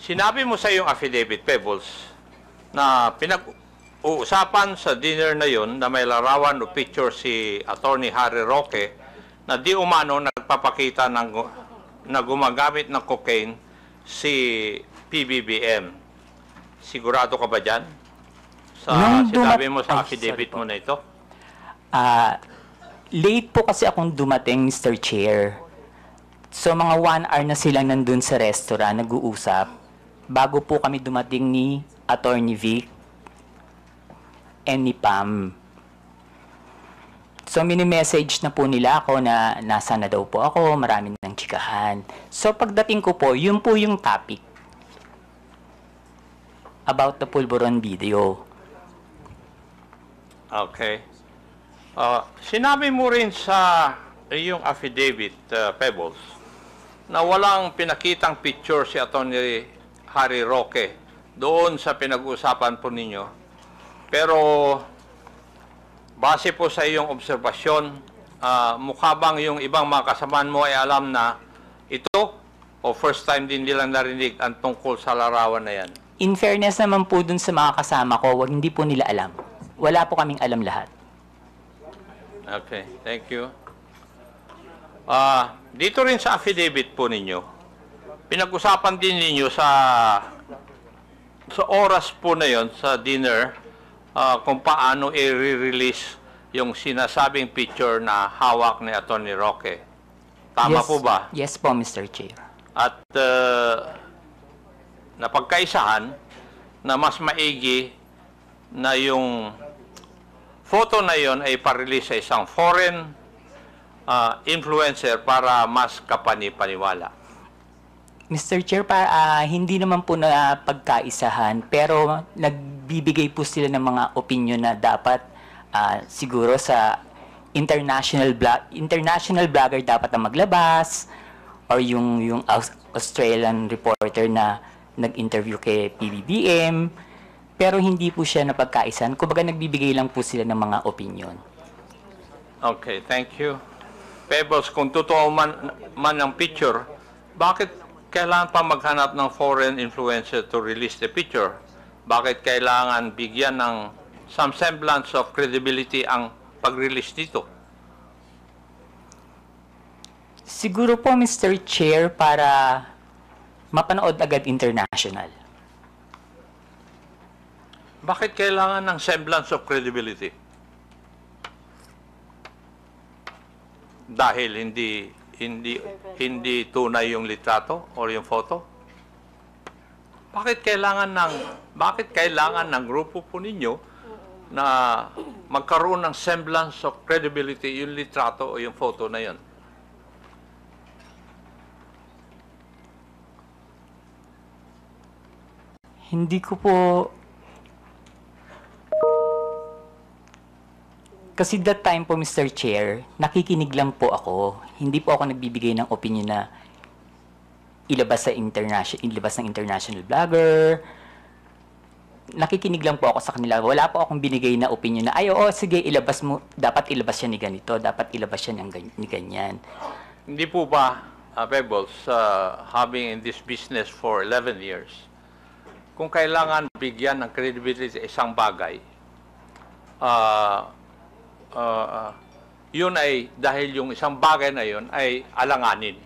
Sinabi mo sa iyong affidavit, Pebbles, na pinag-uusapan sa dinner na yon na may larawan o picture si Attorney Harry Roque na di umano nagpapakita na gumagamit ng cocaine si PBBM. Sigurado ka ba dyan? Sinabi mo sa affidavit mo na ito? Late po kasi akong dumating, Mr. Chair. So mga 1 hour na silang nandun sa restaurant, nag-uusap, bago po kami dumating ni Attorney Vic and ni Pam. So mini-message na po nila ako na nasa na daw po ako, marami ng chikahan. So pagdating ko po, yun po yung topic about the Pulburon video. Okay. Sinabi mo rin sa iyong affidavit, Pebbles, na walang pinakitang picture si Attorney Harry Roque doon sa pinag-uusapan po ninyo. Pero base po sa iyong obserbasyon, mukha bang yung ibang mga kasamaan mo ay alam na ito o first time din nilang narinig ang tungkol sa larawan na yan? In fairness naman po dun sa mga kasama ko, hindi po nila alam. Wala po kaming alam lahat. Okay, thank you. Dito rin sa affidavit po ninyo, pinag-usapan din ninyo sa oras po na yon sa dinner kung paano i-release yung sinasabing picture na hawak ni Attorney Roque. Tama po ba? Yes po, Mr. Chair. At napagkaisahan na mas maigi na yung photo na yon ay pa-release sa isang foreign influencer para mas kapani-paniwala. Mr. Chair, hindi naman po na pagkaisahan, pero nagbibigay po sila ng mga opinion na dapat siguro sa international blogger dapat na maglabas, or yung Australian reporter na nag-interview kay PBBM, pero hindi po siya napagkaisahan. Kumbaga nagbibigay lang po sila ng mga opinion. Okay, thank you. Pebbles, kung totoo man ang picture, bakit kailangan pa maghanap ng foreign influencer to release the picture? Bakit kailangan bigyan ng some semblance of credibility ang pag-release dito? Siguro po, Mr. Chair, para mapanood agad international. Bakit kailangan ng semblance of credibility? Dahil hindi tunay yung litrato o yung photo? Bakit kailangan ng grupo po ninyo na magkaroon ng semblance of credibility yung litrato o yung photo na yun? Hindi ko po... Kasi that time po, Mr. Chair, nakikinig lang po ako. Hindi po ako nagbibigay ng opinion na ilabas ng international blogger. Nakikinig lang po ako sa kanila. Wala po akong binigay na opinion na, ay, oo, sige, ilabas mo. Dapat ilabas siya ni ganito. Dapat ilabas siya ni ganyan. Hindi po ba, Pebbles, having in this business for 11 years, kung kailangan bigyan ng credibility sa isang bagay, yun ay dahil yung isang bagay na yun ay alanganin.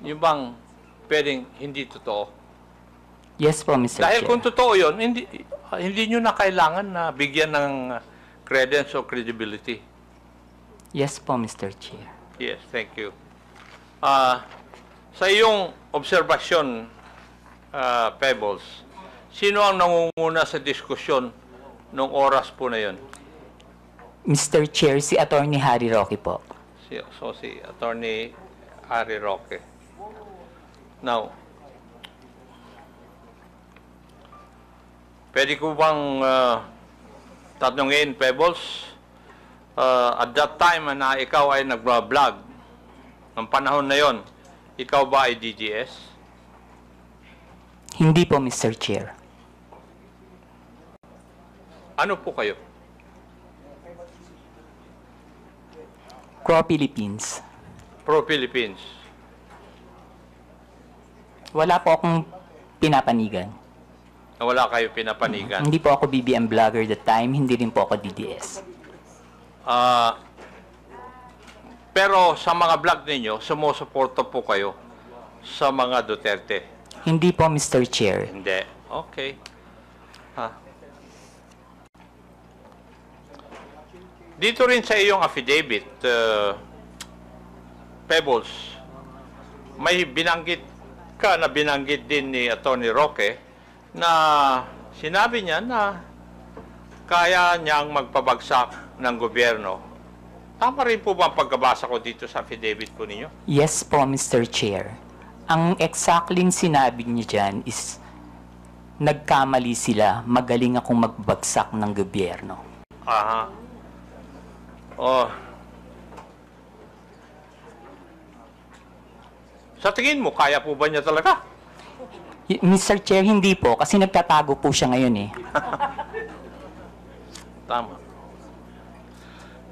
Yung bang pwedeng hindi totoo? Yes po, Mr. Dahil Chair. kung totoo yun, hindi nyo na kailangan na bigyan ng credence o credibility. Yes po, Mr. Chair. Yes, thank you. Sa iyong obserbasyon, Pebbles, sino ang nangunguna sa diskusyon nung oras po na yun? Mr. Chair, si Attorney Harry Roque po. Si Attorney Harry Roque. Now, pwede ko bang tatanungin, Pebbles, at that time na ikaw ay nag-vlog, ng panahon na yon, ikaw ba ay DGS? Hindi po, Mr. Chair. Ano po kayo? Pro-Philippines. Pro-Philippines. Wala po akong pinapanigan. Na wala kayo pinapanigan? Hindi po ako BBM vlogger that time, hindi rin po ako DDS. Pero sa mga vlog ninyo, sumusuporto po kayo sa mga Duterte? Hindi po, Mr. Chair. Hindi. Okay. Dito rin sa iyong affidavit, Pebbles, may binanggit ka na binanggit din ni Atty. Roque na sinabi niya na kaya niyang magpabagsak ng gobyerno. Tama rin po ba ang pagkabasa ko dito sa affidavit po ninyo? Yes po, Mr. Chair. Ang exactly sinabi niya dyan is nagkamali sila, magaling akong magbagsak ng gobyerno. Aha. Oh. Sa tingin mo, kaya po ba niya talaga? Mr. Chair, hindi po, kasi nagtatago po siya ngayon eh. Tama.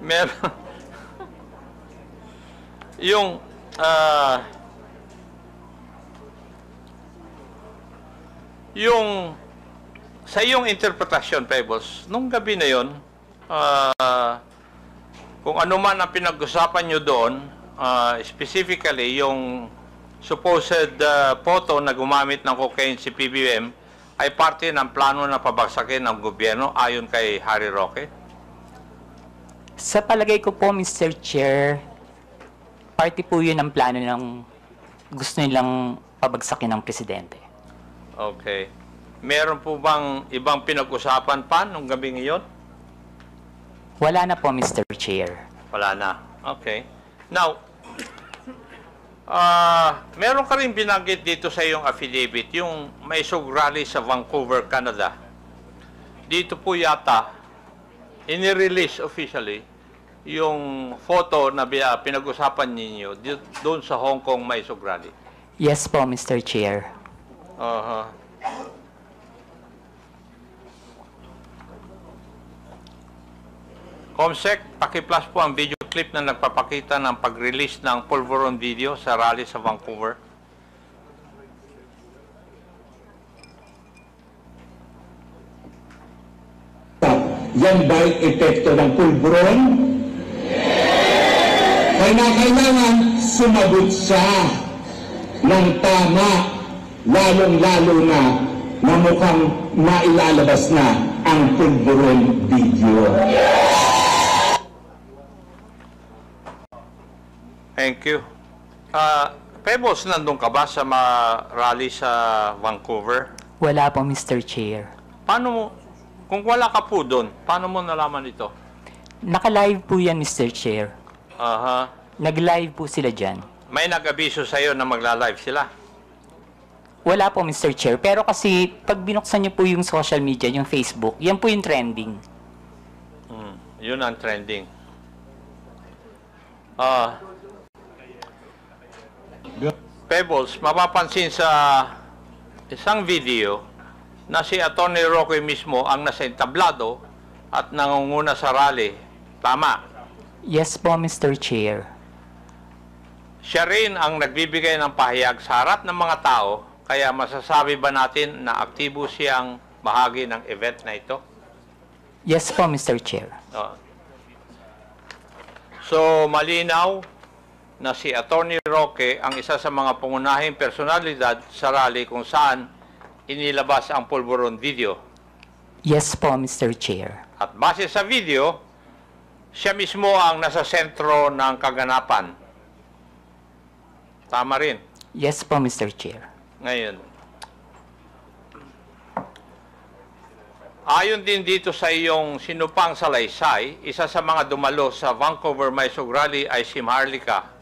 Meron. Yung, sa iyong interpretasyon, Pebbles, nung gabi na yon, kung ano man ang pinag-usapan nyo doon, specifically yung supposed photo na gumamit ng cocaine si PBM ay parte ng plano na pabagsakin ng gobyerno ayon kay Harry Roque? Sa palagay ko po, Mr. Chair, parte po yun ang plano ng gusto nilang pabagsakin ng presidente. Okay. Meron po bang ibang pinag-usapan pa nung gabi ngayon? Wala na po, Mr. Chair. Wala na. Okay. Now, meron ka rin binanggit dito sa iyong affidavit, yung may sug rally sa Vancouver, Canada. Dito po yata, inirelease officially, yung photo na pinag-usapan ninyo doon sa Hong Kong may sug rally. Yes po, Mr. Chair. Comsec, paki-plus po ang video clip na nagpapakita ng pag-release ng Pulveron video sa rally sa Vancouver. Yan ba'y epekto ng pulburon? Kailangan sumagot siya ng tama, lalong-lalo na mukhang mailalabas na ang pulburon video. Thank you. Pebbles, nandun ka ba sa mga rally sa Vancouver? Wala po, Mr. Chair. Paano mo, kung wala ka po doon, paano mo nalaman ito? Naka-live po yan, Mr. Chair. Aha. Nag-live po sila dyan. May nag-abiso sa'yo na magla-live sila? Wala po, Mr. Chair. Pero kasi, pag binuksan niyo po yung social media, yung Facebook, yan po yung trending. Yun ang trending. Pebbles, mapapansin sa isang video na si Atty. Roque mismo ang nasa entablado at nangunguna sa rally. Tama. Yes po, Mr. Chair. Siya rin ang nagbibigay ng pahayag sa harap ng mga tao, kaya masasabi ba natin na aktibo siyang bahagi ng event na ito? Yes po, Mr. Chair. So, malinaw na si Atty. Roque ang isa sa mga pangunahing personalidad sa rally kung saan inilabas ang Pulveron video. Yes po, Mr. Chair. At base sa video, siya mismo ang nasa sentro ng kaganapan. Tama rin. Yes po, Mr. Chair. Ngayon, ayon din dito sa iyong sinupang salaysay, isa sa mga dumalo sa Vancouver Maisog Rally ay si Maharlika.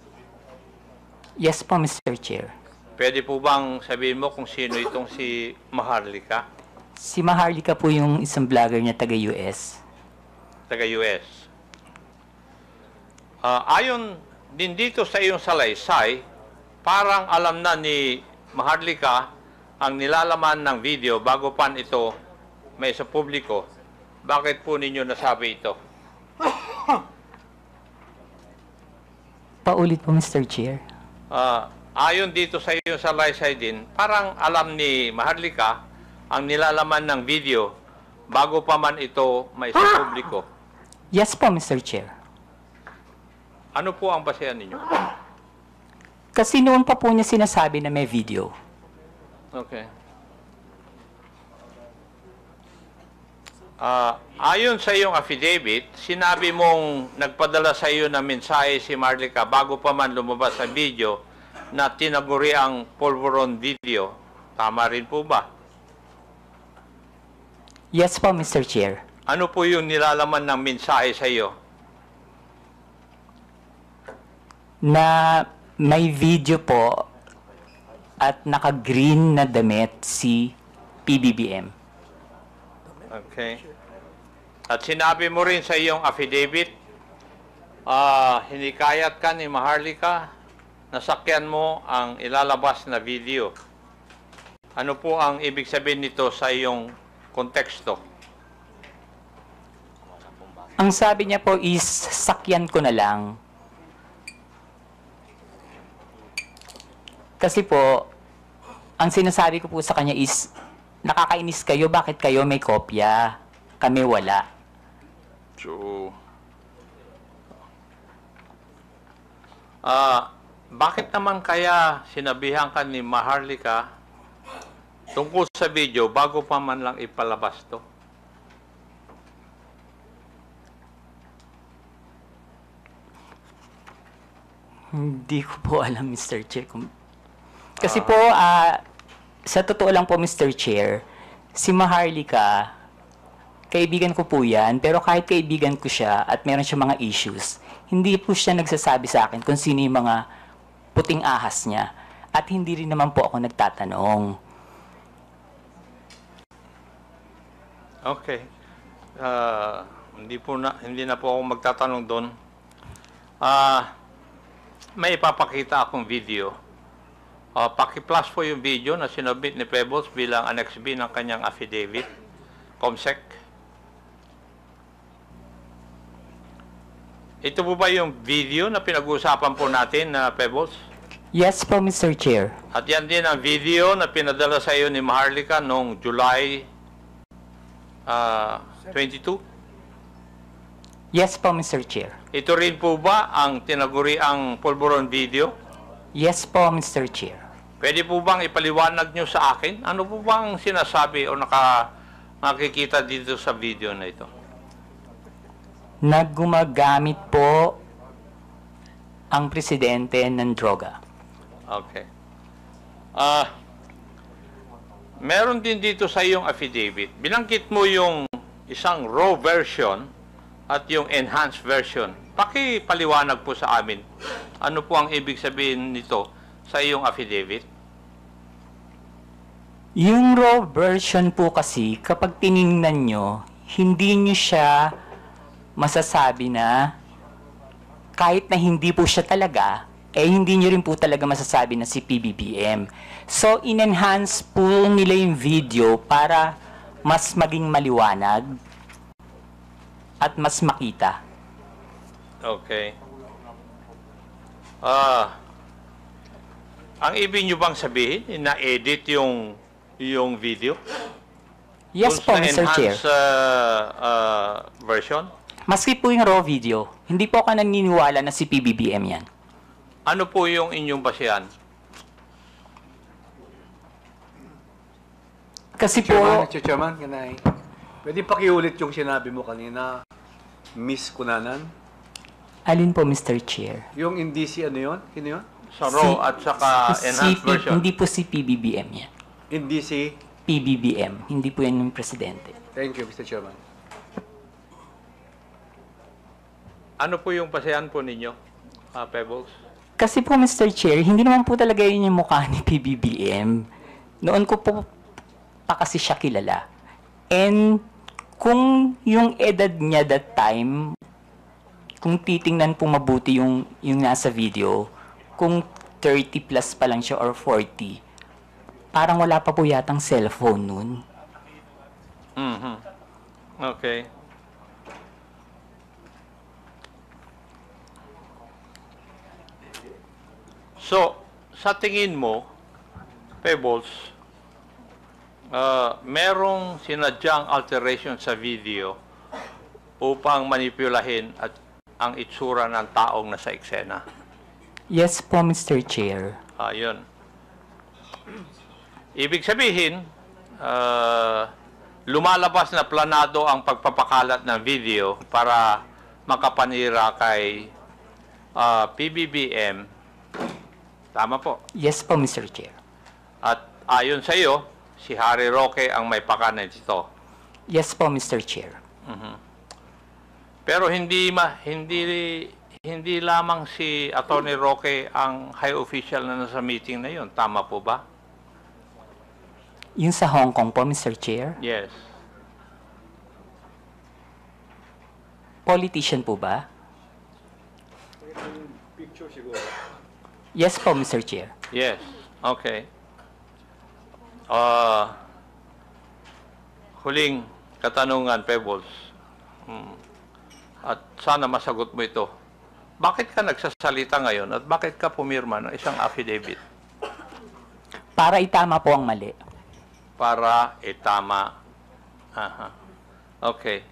Yes po, Mr. Chair. Pwede po bang sabihin mo kung sino itong si Maharlika? Si Maharlika po yung isang vlogger niya taga-US. Taga-US. Ayon din dito sa iyong salaysay, parang alam na ni Maharlika ang nilalaman ng video bago pa ito may sa publiko. Bakit po ninyo nasabi ito? Paulit po, Mr. Chair. ayon dito sa iyo sa Laysay din, parang alam ni Maharlika ang nilalaman ng video bago pa man ito may sa publiko. Yes po, Mr. Chair. Ano po ang basehan ninyo? Kasi noon pa po niya sinasabi na may video. Okay. Ayon sa iyong affidavit, sinabi mong nagpadala sa iyo ng mensahe si Maharlika bago pa man lumabas sa video na tinaguri ang Polvoron video. Tama rin po ba? Yes po, Mr. Chair. Ano po yung nilalaman ng mensahe sa iyo? Na may video po at naka-green na damit si PBBM. Okay. At sinabi mo rin sa iyong affidavit, hinikayat ka ni Maharlika, nasakyan mo ang ilalabas na video. Ano po ang ibig sabihin nito sa iyong konteksto? Ang sabi niya po is, sakyan ko na lang. Kasi po, ang sinasabi ko po sa kanya is, nakakainis kayo, bakit kayo may kopya? Kami wala. So, bakit naman kaya sinabihan ka ni Maharlika tungkol sa video bago pa man lang ipalabas to? Hindi ko po alam, Mr. Chair. Kasi po, sa totoo lang po, Mr. Chair, si Maharlika, kaibigan ko po yan, pero kahit kaibigan ko siya at meron siya mga issues, hindi po siya nagsasabi sa akin kung sino yung mga puting ahas niya. At hindi rin naman po ako nagtatanong. Okay. Hindi na po ako magtatanong doon. May ipapakita akong video. Paki-plus po yung video na sinubmit ni Pebbles bilang Annex B ng kanyang affidavit. COMSEC. Ito po ba yung video na pinag-uusapan po natin na Pebbles? Yes po, Mr. Chair. At yan din ang video na pinadala sa iyo ni Maharlika noong July 22? Yes po, Mr. Chair. Ito rin po ba ang tinaguri ang Polvoron video? Yes po, Mr. Chair. Pwede po bang ipaliwanag nyo sa akin? Ano po bang sinasabi o nakikita dito sa video na ito? Naggumagamit po ang presidente ng droga. Okay. Meron din dito sa iyong affidavit. Binanggit mo yung isang raw version at yung enhanced version. Pakipaliwanag po sa amin. Ano po ang ibig sabihin nito sa iyong affidavit? Yung raw version po kasi, kapag tiningnan nyo, hindi nyo siya masasabi na kahit na hindi po siya talaga, hindi nyo rin po talaga masasabi na si PBBM. So, in-enhance po nila yung video para mas maging maliwanag at mas makita. Okay. Ang ibig nyo bang sabihin, na-edit yung video? Yes po, Mr. Chair. Version? Maski po yung raw video, hindi po ako naniniwala na si PBBM yan. Ano po yung inyong basihan? Kasi po, Mr. Chairman, ganay. Pwede pakiulit yung sinabi mo kanina, Miss Kunanan? alin po, Mr. Chair? Yung hindi si ano yun? Sino yun? Sa raw at saka enhanced version? Hindi po si PBBM yan. Hindi si... PBBM, hindi po yan yung presidente. Thank you, Mr. Chairman. Ano po yung basihan po ninyo, Pebbles? Kasi po, Mr. Chair, hindi naman po talaga yun yung mukha ni PBBM. Noon ko po pa kasi siya kilala. And kung yung edad niya that time, kung titingnan po mabuti yung nasa video, kung 30 plus pa lang siya or 40, parang wala pa po yatang cellphone nun. Mm-hmm. Okay. So, sa tingin mo, Pebbles, merong sinadyang alteration sa video upang manipulahin at ang itsura ng taong nasa eksena? Yes po, Mr. Chair. Yun. Ibig sabihin, lumalabas na planado ang pagpapakalat ng video para makapanira kay PBBM. Tama po. Yes po, Mr. Chair. At ayon sa iyo, si Harry Roque ang may pakanan dito. Yes po, Mr. Chair. Pero hindi lamang si Atty. Roque ang high official na nasa meeting na yon. Tama po ba? Yung sa Hong Kong po, Mr. Chair. Yes. Politician po ba? Yes po, Mr. Chair. Yes. Okay. Huling katanungan, Pebbles. At sana masagot mo ito. Bakit ka nagsasalita ngayon at bakit ka pumirma ng isang affidavit? Para itama po ang mali. Para itama. Aha. Okay.